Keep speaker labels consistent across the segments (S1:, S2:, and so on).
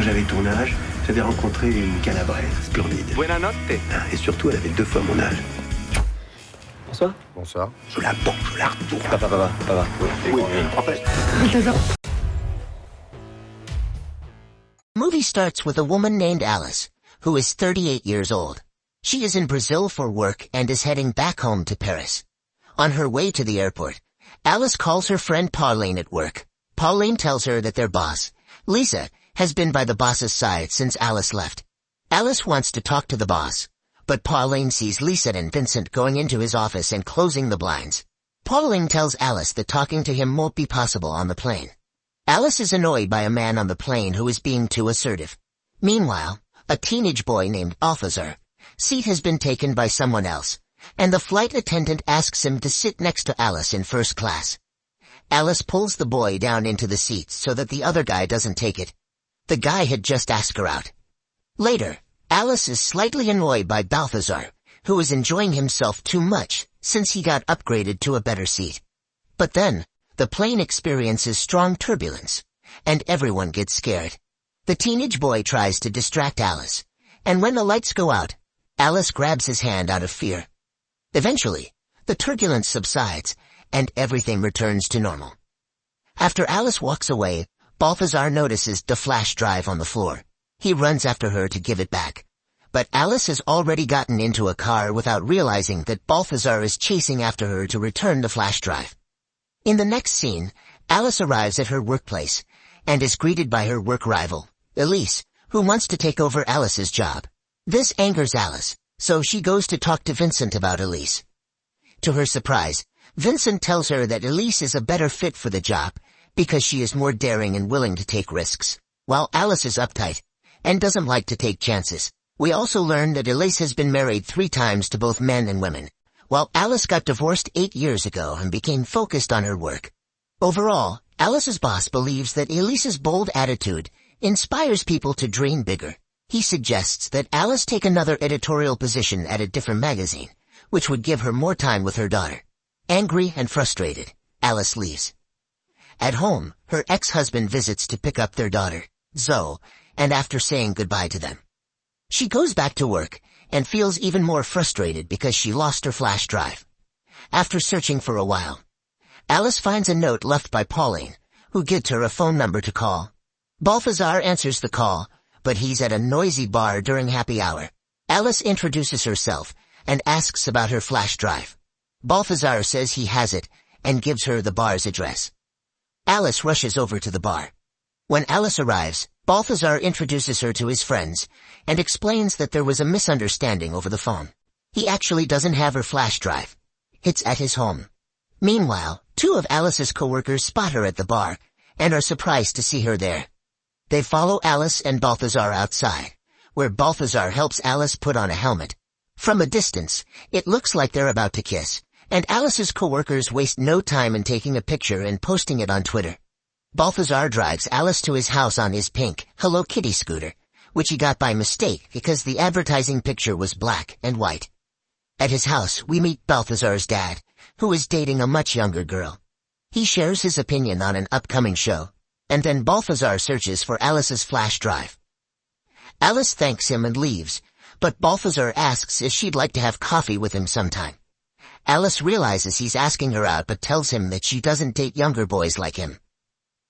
S1: J'avais ton âge, j'avais rencontré une calabraise splendide.
S2: Buena notte.
S1: Et surtout, elle avait 2 fois mon âge. Bonsoir.
S2: Bonsoir.
S1: Je la bande, je la retourne.
S2: Papa.
S1: Oui, en fait...
S3: Movie starts with a woman named Alice, who is 38 years old. She is in Brazil for work and is heading back home to Paris. On her way to the airport, Alice calls her friend Pauline at work. Pauline tells her that their boss, Lisa, has been by the boss's side since Alice left. Alice wants to talk to the boss, but Pauline sees Lisa and Vincent going into his office and closing the blinds. Pauline tells Alice that talking to him won't be possible on the plane. Alice is annoyed by a man on the plane who is being too assertive. Meanwhile, a teenage boy named Balthazar seat has been taken by someone else, and the flight attendant asks him to sit next to Alice in first class. Alice pulls the boy down into the seat so that the other guy doesn't take it. The guy had just asked her out. Later, Alice is slightly annoyed by Balthazar, who is enjoying himself too much since he got upgraded to a better seat. But then, the plane experiences strong turbulence, and everyone gets scared. The teenage boy tries to distract Alice, and when the lights go out, Alice grabs his hand out of fear. Eventually, the turbulence subsides, and everything returns to normal. After Alice walks away, Balthazar notices the flash drive on the floor. He runs after her to give it back. But Alice has already gotten into a car without realizing that Balthazar is chasing after her to return the flash drive. In the next scene, Alice arrives at her workplace and is greeted by her work rival, Elise, who wants to take over Alice's job. This angers Alice, so she goes to talk to Vincent about Elise. To her surprise, Vincent tells her that Elise is a better fit for the job because she is more daring and willing to take risks, while Alice is uptight and doesn't like to take chances. We also learn that Elise has been married 3 times to both men and women, while Alice got divorced 8 years ago and became focused on her work. Overall, Alice's boss believes that Elise's bold attitude inspires people to dream bigger. He suggests that Alice take another editorial position at a different magazine, which would give her more time with her daughter. Angry and frustrated, Alice leaves. At home, her ex-husband visits to pick up their daughter, Zoe, and after saying goodbye to them, she goes back to work and feels even more frustrated because she lost her flash drive. After searching for a while, Alice finds a note left by Pauline, who gives her a phone number to call. Balthazar answers the call, but he's at a noisy bar during happy hour. Alice introduces herself and asks about her flash drive. Balthazar says he has it and gives her the bar's address. Alice rushes over to the bar. When Alice arrives, Balthazar introduces her to his friends and explains that there was a misunderstanding over the phone. He actually doesn't have her flash drive. It's at his home. Meanwhile, 2 of Alice's coworkers spot her at the bar and are surprised to see her there. They follow Alice and Balthazar outside, where Balthazar helps Alice put on a helmet. From a distance, it looks like they're about to kiss, and Alice's coworkers waste no time in taking a picture and posting it on Twitter. Balthazar drives Alice to his house on his pink Hello Kitty scooter, which he got by mistake because the advertising picture was black and white. At his house, we meet Balthazar's dad, who is dating a much younger girl. He shares his opinion on an upcoming show, and then Balthazar searches for Alice's flash drive. Alice thanks him and leaves, but Balthazar asks if she'd like to have coffee with him sometime. Alice realizes he's asking her out but tells him that she doesn't date younger boys like him.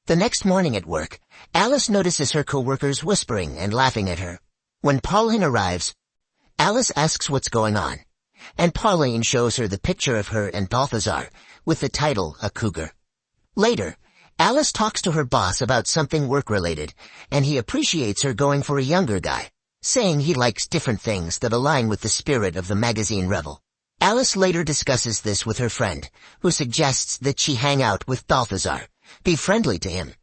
S3: The next morning at work, Alice notices her coworkers whispering and laughing at her. When Pauline arrives, Alice asks what's going on, and Pauline shows her the picture of her and Balthazar with the title A Cougar. Later, Alice talks to her boss about something work-related, and he appreciates her going for a younger guy, saying he likes different things that align with the spirit of the magazine Rebel. Alice later discusses this with her friend, who suggests that she hang out with Balthazar, be friendly to him,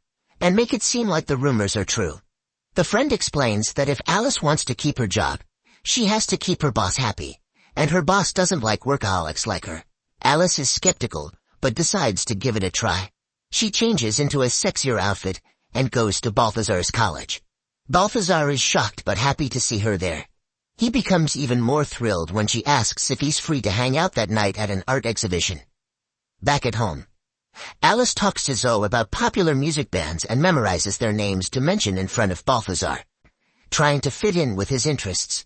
S3: and make it seem like the rumors are true. The friend explains that if Alice wants to keep her job, she has to keep her boss happy, and her boss doesn't like workaholics like her. Alice is skeptical, but decides to give it a try. She changes into a sexier outfit and goes to Balthazar's college. Balthazar is shocked but happy to see her there. He becomes even more thrilled when she asks if he's free to hang out that night at an art exhibition. Back at home, Alice talks to Zoe about popular music bands and memorizes their names to mention in front of Balthazar, trying to fit in with his interests.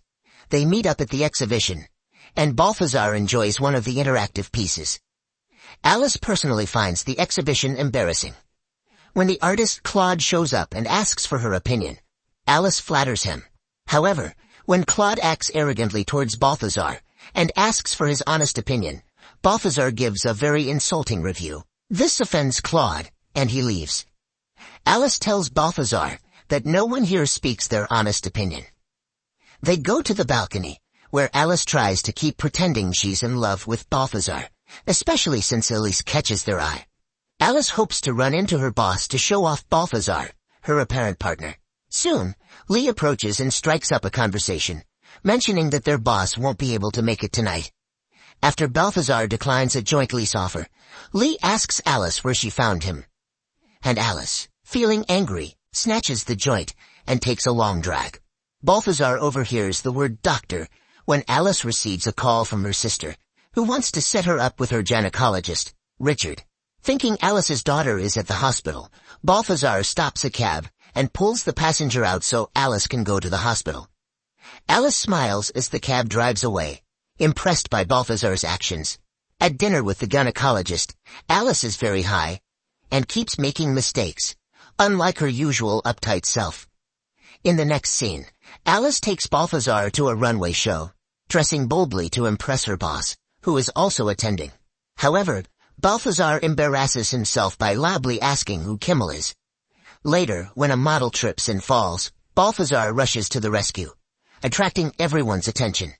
S3: They meet up at the exhibition, and Balthazar enjoys one of the interactive pieces. Alice personally finds the exhibition embarrassing. When the artist Claude shows up and asks for her opinion, Alice flatters him. However, when Claude acts arrogantly towards Balthazar and asks for his honest opinion, Balthazar gives a very insulting review. This offends Claude, and he leaves. Alice tells Balthazar that no one here speaks their honest opinion. They go to the balcony, where Alice tries to keep pretending she's in love with Balthazar, especially since Elise catches their eye. Alice hopes to run into her boss to show off Balthazar, her apparent partner. Soon, Lee approaches and strikes up a conversation, mentioning that their boss won't be able to make it tonight. After Balthazar declines a joint lease offer, Lee asks Alice where she found him. And Alice, feeling angry, snatches the joint and takes a long drag. Balthazar overhears the word doctor when Alice receives a call from her sister, who wants to set her up with her gynecologist, Richard. Thinking Alice's daughter is at the hospital, Balthazar stops a cab and pulls the passenger out so Alice can go to the hospital. Alice smiles as the cab drives away, impressed by Balthazar's actions. At dinner with the gynecologist, Alice is very high and keeps making mistakes, unlike her usual uptight self. In the next scene, Alice takes Balthazar to a runway show, dressing boldly to impress her boss, who is also attending. However, Balthazar embarrasses himself by loudly asking who Kimmel is. Later, when a model trips and falls, Balthazar rushes to the rescue, attracting everyone's attention.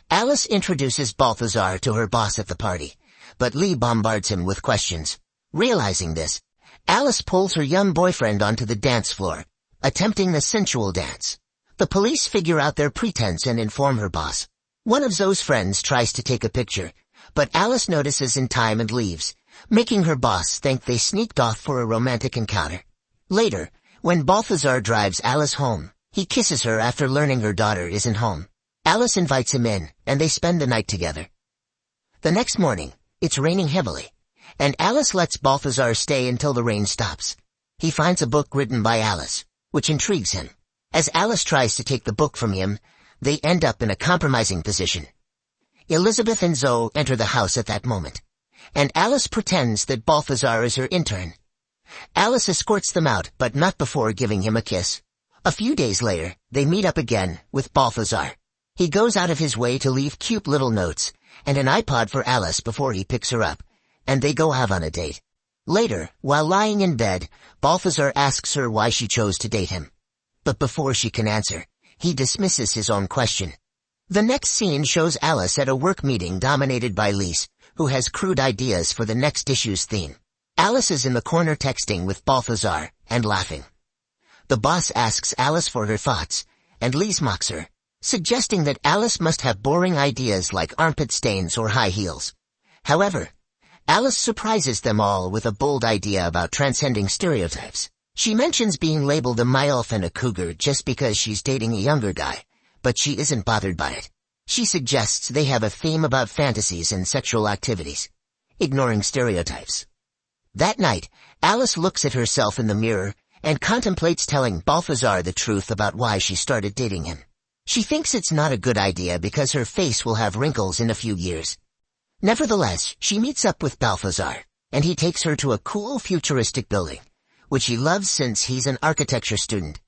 S3: Alice introduces Balthazar to her boss at the party, but Lee bombards him with questions. Realizing this, Alice pulls her young boyfriend onto the dance floor, attempting the sensual dance. The police figure out their pretense and inform her boss. One of Zoe's friends tries to take a picture, but Alice notices in time and leaves, making her boss think they sneaked off for a romantic encounter. Later, when Balthazar drives Alice home, he kisses her after learning her daughter isn't home. Alice invites him in, and they spend the night together. The next morning, it's raining heavily, and Alice lets Balthazar stay until the rain stops. He finds a book written by Alice, which intrigues him. As Alice tries to take the book from him, they end up in a compromising position. Elizabeth and Zoe enter the house at that moment, and Alice pretends that Balthazar is her intern. Alice escorts them out, but not before giving him a kiss. A few days later, they meet up again with Balthazar. He goes out of his way to leave cute little notes and an iPod for Alice before he picks her up, and they go have on a date. Later, while lying in bed, Balthazar asks her why she chose to date him. But before she can answer, he dismisses his own question. The next scene shows Alice at a work meeting dominated by Lise, who has crude ideas for the next issue's theme. Alice is in the corner texting with Balthazar and laughing. The boss asks Alice for her thoughts, and Lise mocks her, suggesting that Alice must have boring ideas like armpit stains or high heels. However, Alice surprises them all with a bold idea about transcending stereotypes. She mentions being labeled a MILF and a cougar just because she's dating a younger guy, but she isn't bothered by it. She suggests they have a theme about fantasies and sexual activities, ignoring stereotypes. That night, Alice looks at herself in the mirror and contemplates telling Balthazar the truth about why she started dating him. She thinks it's not a good idea because her face will have wrinkles in a few years. Nevertheless, she meets up with Balthazar, and he takes her to a cool futuristic building, which he loves since he's an architecture student.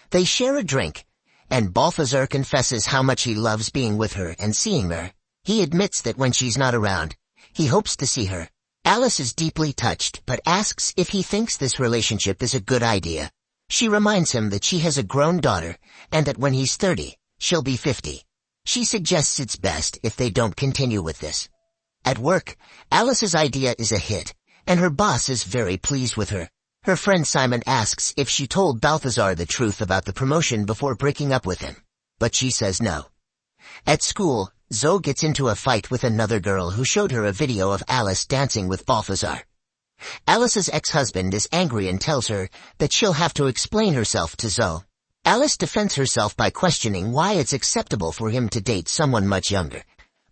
S3: They share a drink, and Balthazar confesses how much he loves being with her and seeing her. He admits that when she's not around, he hopes to see her. Alice is deeply touched, but asks if he thinks this relationship is a good idea. She reminds him that she has a grown daughter, and that when he's 30, she'll be 50. She suggests it's best if they don't continue with this. At work, Alice's idea is a hit, and her boss is very pleased with her. Her friend Simon asks if she told Balthazar the truth about the promotion before breaking up with him, but she says no. At school, Zoe gets into a fight with another girl who showed her a video of Alice dancing with Balthazar. Alice's ex-husband is angry and tells her that she'll have to explain herself to Zoe. Alice defends herself by questioning why it's acceptable for him to date someone much younger,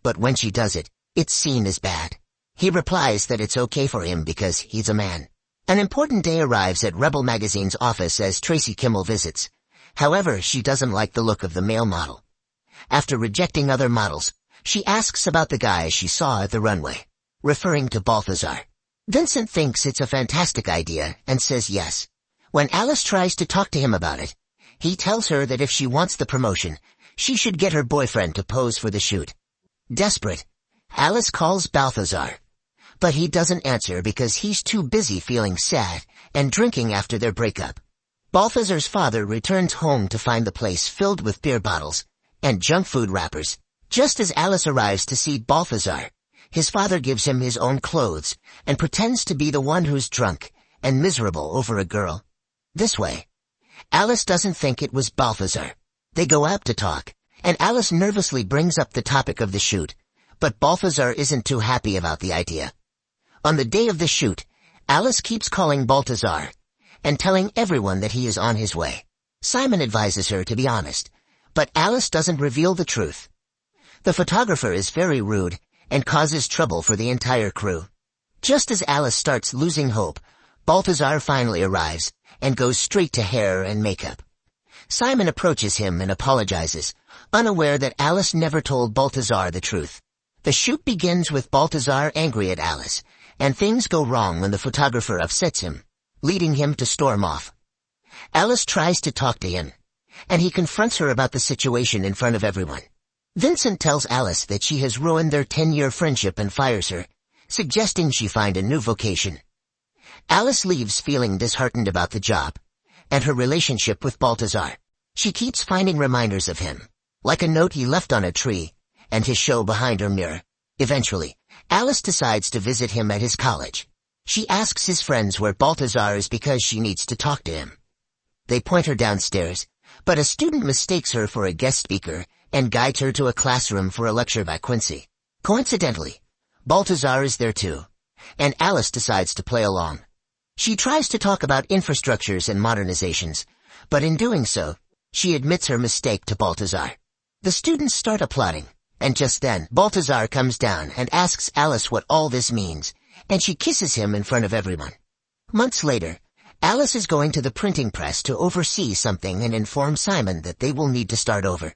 S3: but when she does it, it's seen as bad. He replies that it's okay for him because he's a man. An important day arrives at Rebel Magazine's office as Tracy Kimmel visits. However, she doesn't like the look of the male model. After rejecting other models, she asks about the guy she saw at the runway, referring to Balthazar. Vincent thinks it's a fantastic idea and says yes. When Alice tries to talk to him about it, he tells her that if she wants the promotion, she should get her boyfriend to pose for the shoot. Desperate, Alice calls Balthazar, but he doesn't answer because he's too busy feeling sad and drinking after their breakup. Balthazar's father returns home to find the place filled with beer bottles and junk food wrappers. Just as Alice arrives to see Balthazar, his father gives him his own clothes and pretends to be the one who's drunk and miserable over a girl. This way, Alice doesn't think it was Balthazar. They go out to talk, and Alice nervously brings up the topic of the shoot, but Balthazar isn't too happy about the idea. On the day of the shoot, Alice keeps calling Balthazar and telling everyone that he is on his way. Simon advises her to be honest, but Alice doesn't reveal the truth. The photographer is very rude and causes trouble for the entire crew. Just as Alice starts losing hope, Balthazar finally arrives and goes straight to hair and makeup. Simon approaches him and apologizes, unaware that Alice never told Balthazar the truth. The shoot begins with Balthazar angry at Alice, and things go wrong when the photographer upsets him, leading him to storm off. Alice tries to talk to him, and he confronts her about the situation in front of everyone. Vincent tells Alice that she has ruined their 10-year friendship and fires her, suggesting she find a new vocation. Alice leaves feeling disheartened about the job and her relationship with Balthazar. She keeps finding reminders of him, like a note he left on a tree and his show behind her mirror. Eventually, Alice decides to visit him at his college. She asks his friends where Balthazar is because she needs to talk to him. They point her downstairs, but a student mistakes her for a guest speaker and guides her to a classroom for a lecture by Quincy. Coincidentally, Balthazar is there too, and Alice decides to play along. She tries to talk about infrastructures and modernizations, but in doing so, she admits her mistake to Balthazar. The students start applauding, and just then, Balthazar comes down and asks Alice what all this means, and she kisses him in front of everyone. Months later, Alice is going to the printing press to oversee something and inform Simon that they will need to start over.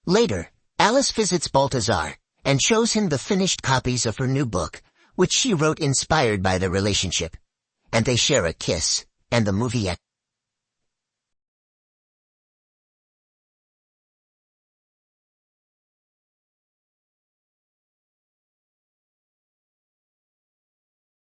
S3: Later, Alice visits Balthazar and shows him the finished copies of her new book, which she wrote inspired by their relationship. And they share a kiss, and the movie ends.